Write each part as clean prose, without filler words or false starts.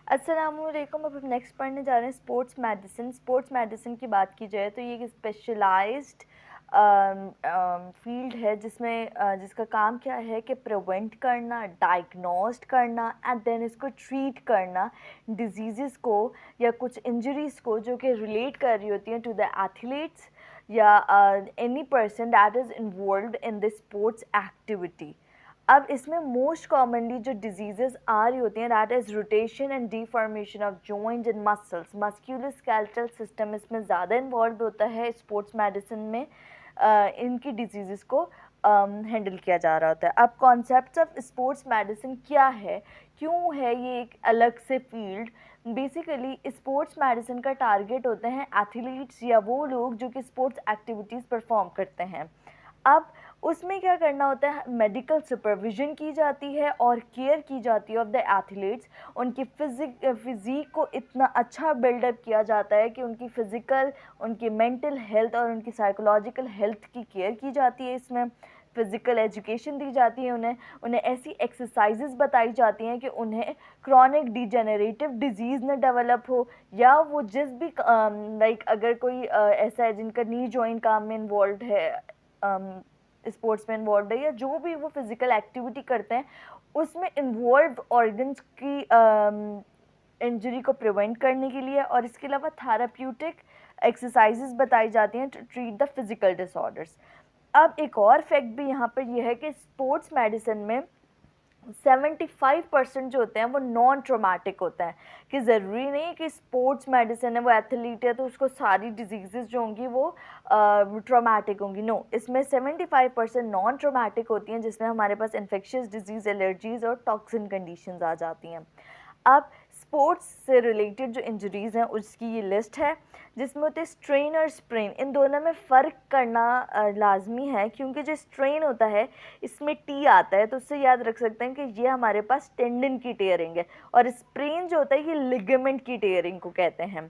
अस्सलामुअलैकुम। अब हम नेक्स्ट पढ़ने जा रहे हैं स्पोर्ट्स मेडिसिन। स्पोर्ट्स मेडिसिन की बात की जाए तो ये एक स्पेशलाइज्ड फील्ड है जिसमें जिसका काम क्या है कि प्रिवेंट करना, डायग्नोस्ट करना एंड देन इसको ट्रीट करना डिजीज़ को या कुछ इंजरीज़ को जो कि रिलेट कर रही होती हैं टू द एथलीट्स या any person that is involved in this sports activity. अब इसमें मोस्ट कॉमनली जो डिजीजेस आ रही होती हैं that is rotation and deformation of joint and muscles. Musculoskeletal system इसमें ज़्यादा इन्वॉल्व होता है स्पोर्ट्स मेडिसिन में। इनकी डिजीज़ को हैंडल किया जा रहा होता है। अब कॉन्सेप्ट ऑफ स्पोर्ट्स मेडिसिन क्या है, क्यों है ये एक अलग से फील्ड? बेसिकली स्पोर्ट्स मेडिसिन का टारगेट होते हैं एथलीट्स या वो लोग जो कि स्पोर्ट्स एक्टिविटीज़ परफॉर्म करते हैं। अब उसमें क्या करना होता है, मेडिकल सुपरविजन की जाती है और केयर की जाती है ऑफ द एथलीट्स। उनकी फिज़ीक को इतना अच्छा बिल्डअप किया जाता है कि उनकी फ़िज़िकल, उनकी मेंटल हेल्थ और उनकी साइकोलॉजिकल हेल्थ की केयर की जाती है। इसमें फ़िज़िकल एजुकेशन दी जाती है, उन्हें ऐसी एक्सरसाइजेस बताई जाती हैं कि उन्हें क्रॉनिक डिजेनरेटिव डिजीज़ न डेवलप हो, या वो जिस भी लाइक अगर कोई ऐसा है जिनका नी जॉइंट काम में इन्वॉल्व है, स्पोर्ट्स में इन्वॉल्व है, या जो भी वो फिज़िकल एक्टिविटी करते हैं उसमें इन्वॉल्व ऑर्गन्स की इंजरी को प्रिवेंट करने के लिए। और इसके अलावा थेराप्यूटिक एक्सरसाइजेस बताई जाती हैं to treat the physical disorders. अब एक और फैक्ट भी यहाँ पर यह है कि स्पोर्ट्स मेडिसिन में 75% जो होते हैं वो नॉन ट्रोमेटिक होता है, कि ज़रूरी नहीं कि स्पोर्ट्स मेडिसिन है, वो एथलीट है तो उसको सारी डिजीज़ जो होंगी वो ट्रोमेटिक होंगी। नो, इसमें 75% नॉन ट्रोमेटिक होती हैं जिसमें हमारे पास इन्फेक्शियस डिजीज़, एलर्जीज़ और टॉक्सिन कंडीशंस आ जाती हैं। अब स्पोर्ट्स से रिलेटेड जो इंजरीज़ हैं उसकी ये लिस्ट है, जिसमें होते हैं स्ट्रेन और स्प्रेन। इन दोनों में फ़र्क करना लाजमी है, क्योंकि जो स्ट्रेन होता है इसमें टी आता है तो उससे याद रख सकते हैं कि ये हमारे पास टेंडन की टेयरिंग है, और स्प्रेन जो होता है ये लिगामेंट की टेयरिंग को कहते हैं।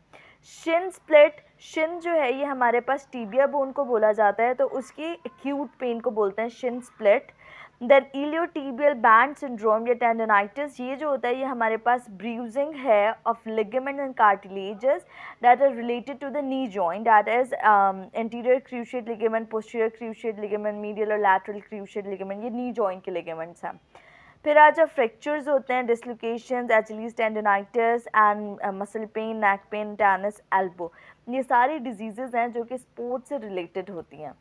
शिन स्प्लिट, शिन जो है ये हमारे पास टीबिया बोन को बोला जाता है तो उसकी एक्यूट पेन को बोलते हैं shin split. Then iliotibial band syndrome या टेंडनाइटिस, ये जो होता है ये हमारे पास ब्रूजिंग है of ligament and cartilages that are related to the knee joint, that is anterior cruciate ligament, posterior cruciate ligament, medial और लैटरल क्रूशिएट लिगामेंट, ये नी जॉइंट के लिगामेंट्स हैं। फिर आज जब फ्रैक्चर्स होते हैं, dislocations, Achilles tendinitis and muscle pain, neck pain, tennis elbow, ये सारी डिजीज़ेज़ हैं जो कि स्पोर्ट्स से रिलेटेड होती हैं।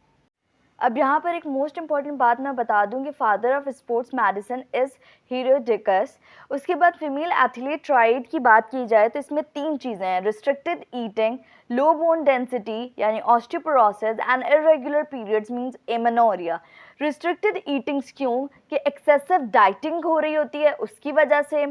अब यहाँ पर एक मोस्ट इम्पॉर्टेंट बात मैं बता दूँ कि father of sports medicine is Herodicus. उसके बाद फीमेल एथलीट ट्राइड की बात की जाए तो इसमें 3 चीज़ें हैं: restricted eating, low bone density यानी osteoporosis and irregular periods means amenorrhea. Restricted eatings क्यों? कि एक्सेसिव डाइटिंग हो रही होती है उसकी वजह से,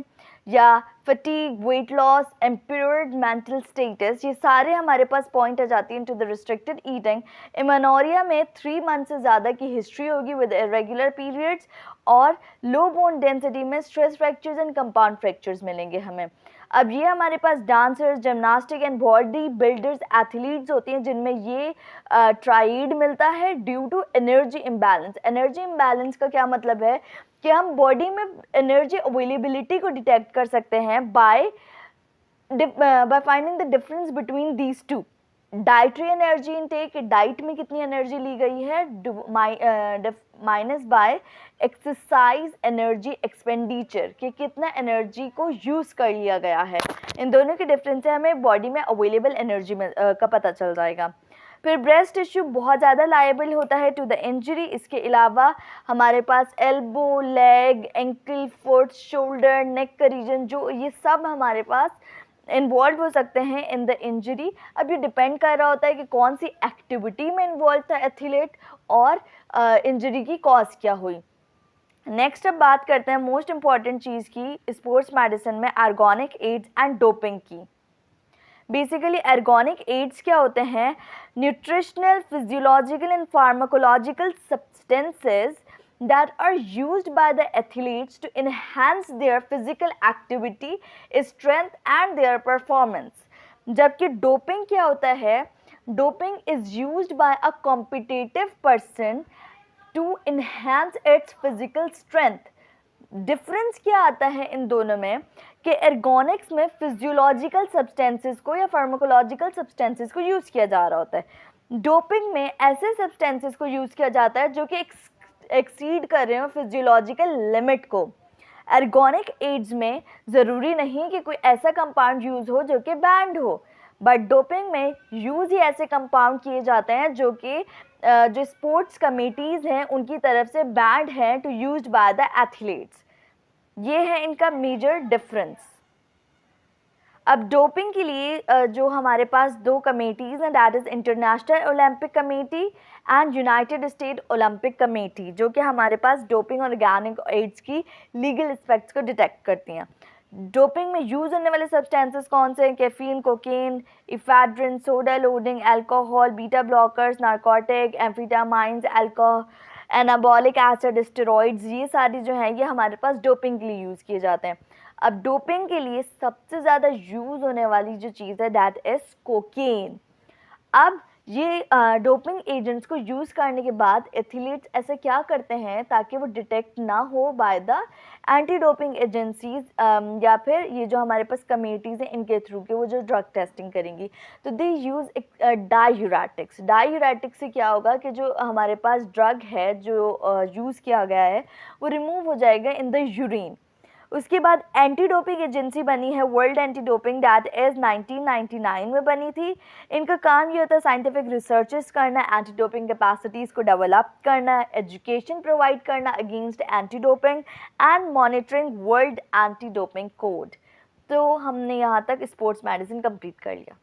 या fatigue, weight loss, impaired mental status, ये सारे हमारे पास पॉइंट आ जाती हैं to the restricted eating. Amenorrhea में 3 मंथ से ज़्यादा की हिस्ट्री होगी विद इरेगुलर पीरियड्स, और लो बोन डेंसिटी में stress fractures and compound fractures मिलेंगे हमें। अब ये हमारे पास dancers, gymnastic and body builders athletes होती हैं जिनमें ये ट्राइड मिलता है due to energy imbalance. Energy imbalance का क्या मतलब है कि हम बॉडी में एनर्जी अवेलेबिलिटी को डिटेक्ट कर सकते हैं by finding the difference between these two. Dietary energy intake, diet में कितनी एनर्जी ली गई है, minus by exercise energy expenditure, कि कितना एनर्जी को यूज़ कर लिया गया है। इन दोनों के डिफरेंस से हमें बॉडी में अवेलेबल एनर्जी में का पता चल जाएगा। फिर ब्रेस्ट टिश्यू बहुत ज़्यादा लायबल होता है टू द इंजरी। इसके अलावा हमारे पास elbow, leg, ankle, foot, shoulder, neck का रीजन, जो ये सब हमारे पास इन्वॉल्व हो सकते हैं इन द इंजरी। अब ये डिपेंड कर रहा होता है कि कौन सी एक्टिविटी में इन्वॉल्व था एथलीट और इंजरी की कॉज क्या हुई। नेक्स्ट अब बात करते हैं मोस्ट इम्पॉर्टेंट चीज़ की स्पोर्ट्स मेडिसिन में, एर्गोनिक एड्स एंड डोपिंग की। बेसिकली एर्गोनिक एड्स क्या होते हैं? Nutritional, physiological and pharmacological substances that are used by the athletes to enhance their physical activity, strength and their performance. जबकि डोपिंग क्या होता है? Doping is used by a competitive person to enhance its physical strength. Difference क्या आता है इन दोनों में कि एर्गोनिक्स में फिजियोलॉजिकल सब्सटेंसेस को या फार्माकोलॉजिकल सब्सटेंसेस को यूज़ किया जा रहा होता है। डोपिंग में ऐसे सब्सटेंसेस को यूज़ किया जाता है जो कि एक्सीड कर रहे हो फिजियोलॉजिकल लिमिट को। एर्गोनिक एड्स में ज़रूरी नहीं कि कोई ऐसा कंपाउंड यूज़ हो जो कि बैंड हो, बट डोपिंग में यूज़ ही ऐसे कंपाउंड किए जाते हैं जो कि जो स्पोर्ट्स कमेटीज़ हैं उनकी तरफ से बैंड हैं to used by the athletes. ये है इनका मेजर डिफरेंस। अब डोपिंग के लिए जो हमारे पास दो कमेटीज़ हैं, that is international Olympic committee and United state Olympic committee, जो कि हमारे पास डोपिंग और ऑर्गेनिक एड्स की लीगल एस्पेक्ट्स को डिटेक्ट करती हैं। डोपिंग में यूज़ होने वाले सब्सटेंसेस कौन से हैं? Caffeine, cocaine, ephedrine, soda loading, alcohol, beta blockers, narcotic, amphetamines, anabolic acid, steroids, ये सारी जो हैं ये हमारे पास डोपिंग के लिए यूज़ किए जाते हैं। अब डोपिंग के लिए सबसे ज़्यादा यूज़ होने वाली जो चीज़ है दैट इज़ कोकेन। अब ये डोपिंग एजेंट्स को यूज़ करने के बाद एथलीट्स ऐसे क्या करते हैं ताकि वो डिटेक्ट ना हो by the anti doping agencies या फिर ये जो हमारे पास कमेटीज़ हैं इनके थ्रू के वो जो ड्रग टेस्टिंग करेंगी, तो दे यूज़ डायूरेटिक्स। डायूरेटिक्स से क्या होगा कि जो हमारे पास ड्रग है जो यूज़ किया गया है वो रिमूव हो जाएगा इन द यूरिन। उसके बाद एंटी डोपिंग एजेंसी बनी है world anti doping, that is 1999 में बनी थी। इनका काम ये होता है साइंटिफिक रिसर्चेस करना, एंटी डोपिंग कैपेसिटीज़ को डेवलप करना, एजुकेशन प्रोवाइड करना against anti doping and monitoring world anti doping code. तो हमने यहाँ तक स्पोर्ट्स मेडिसिन कंप्लीट कर लिया।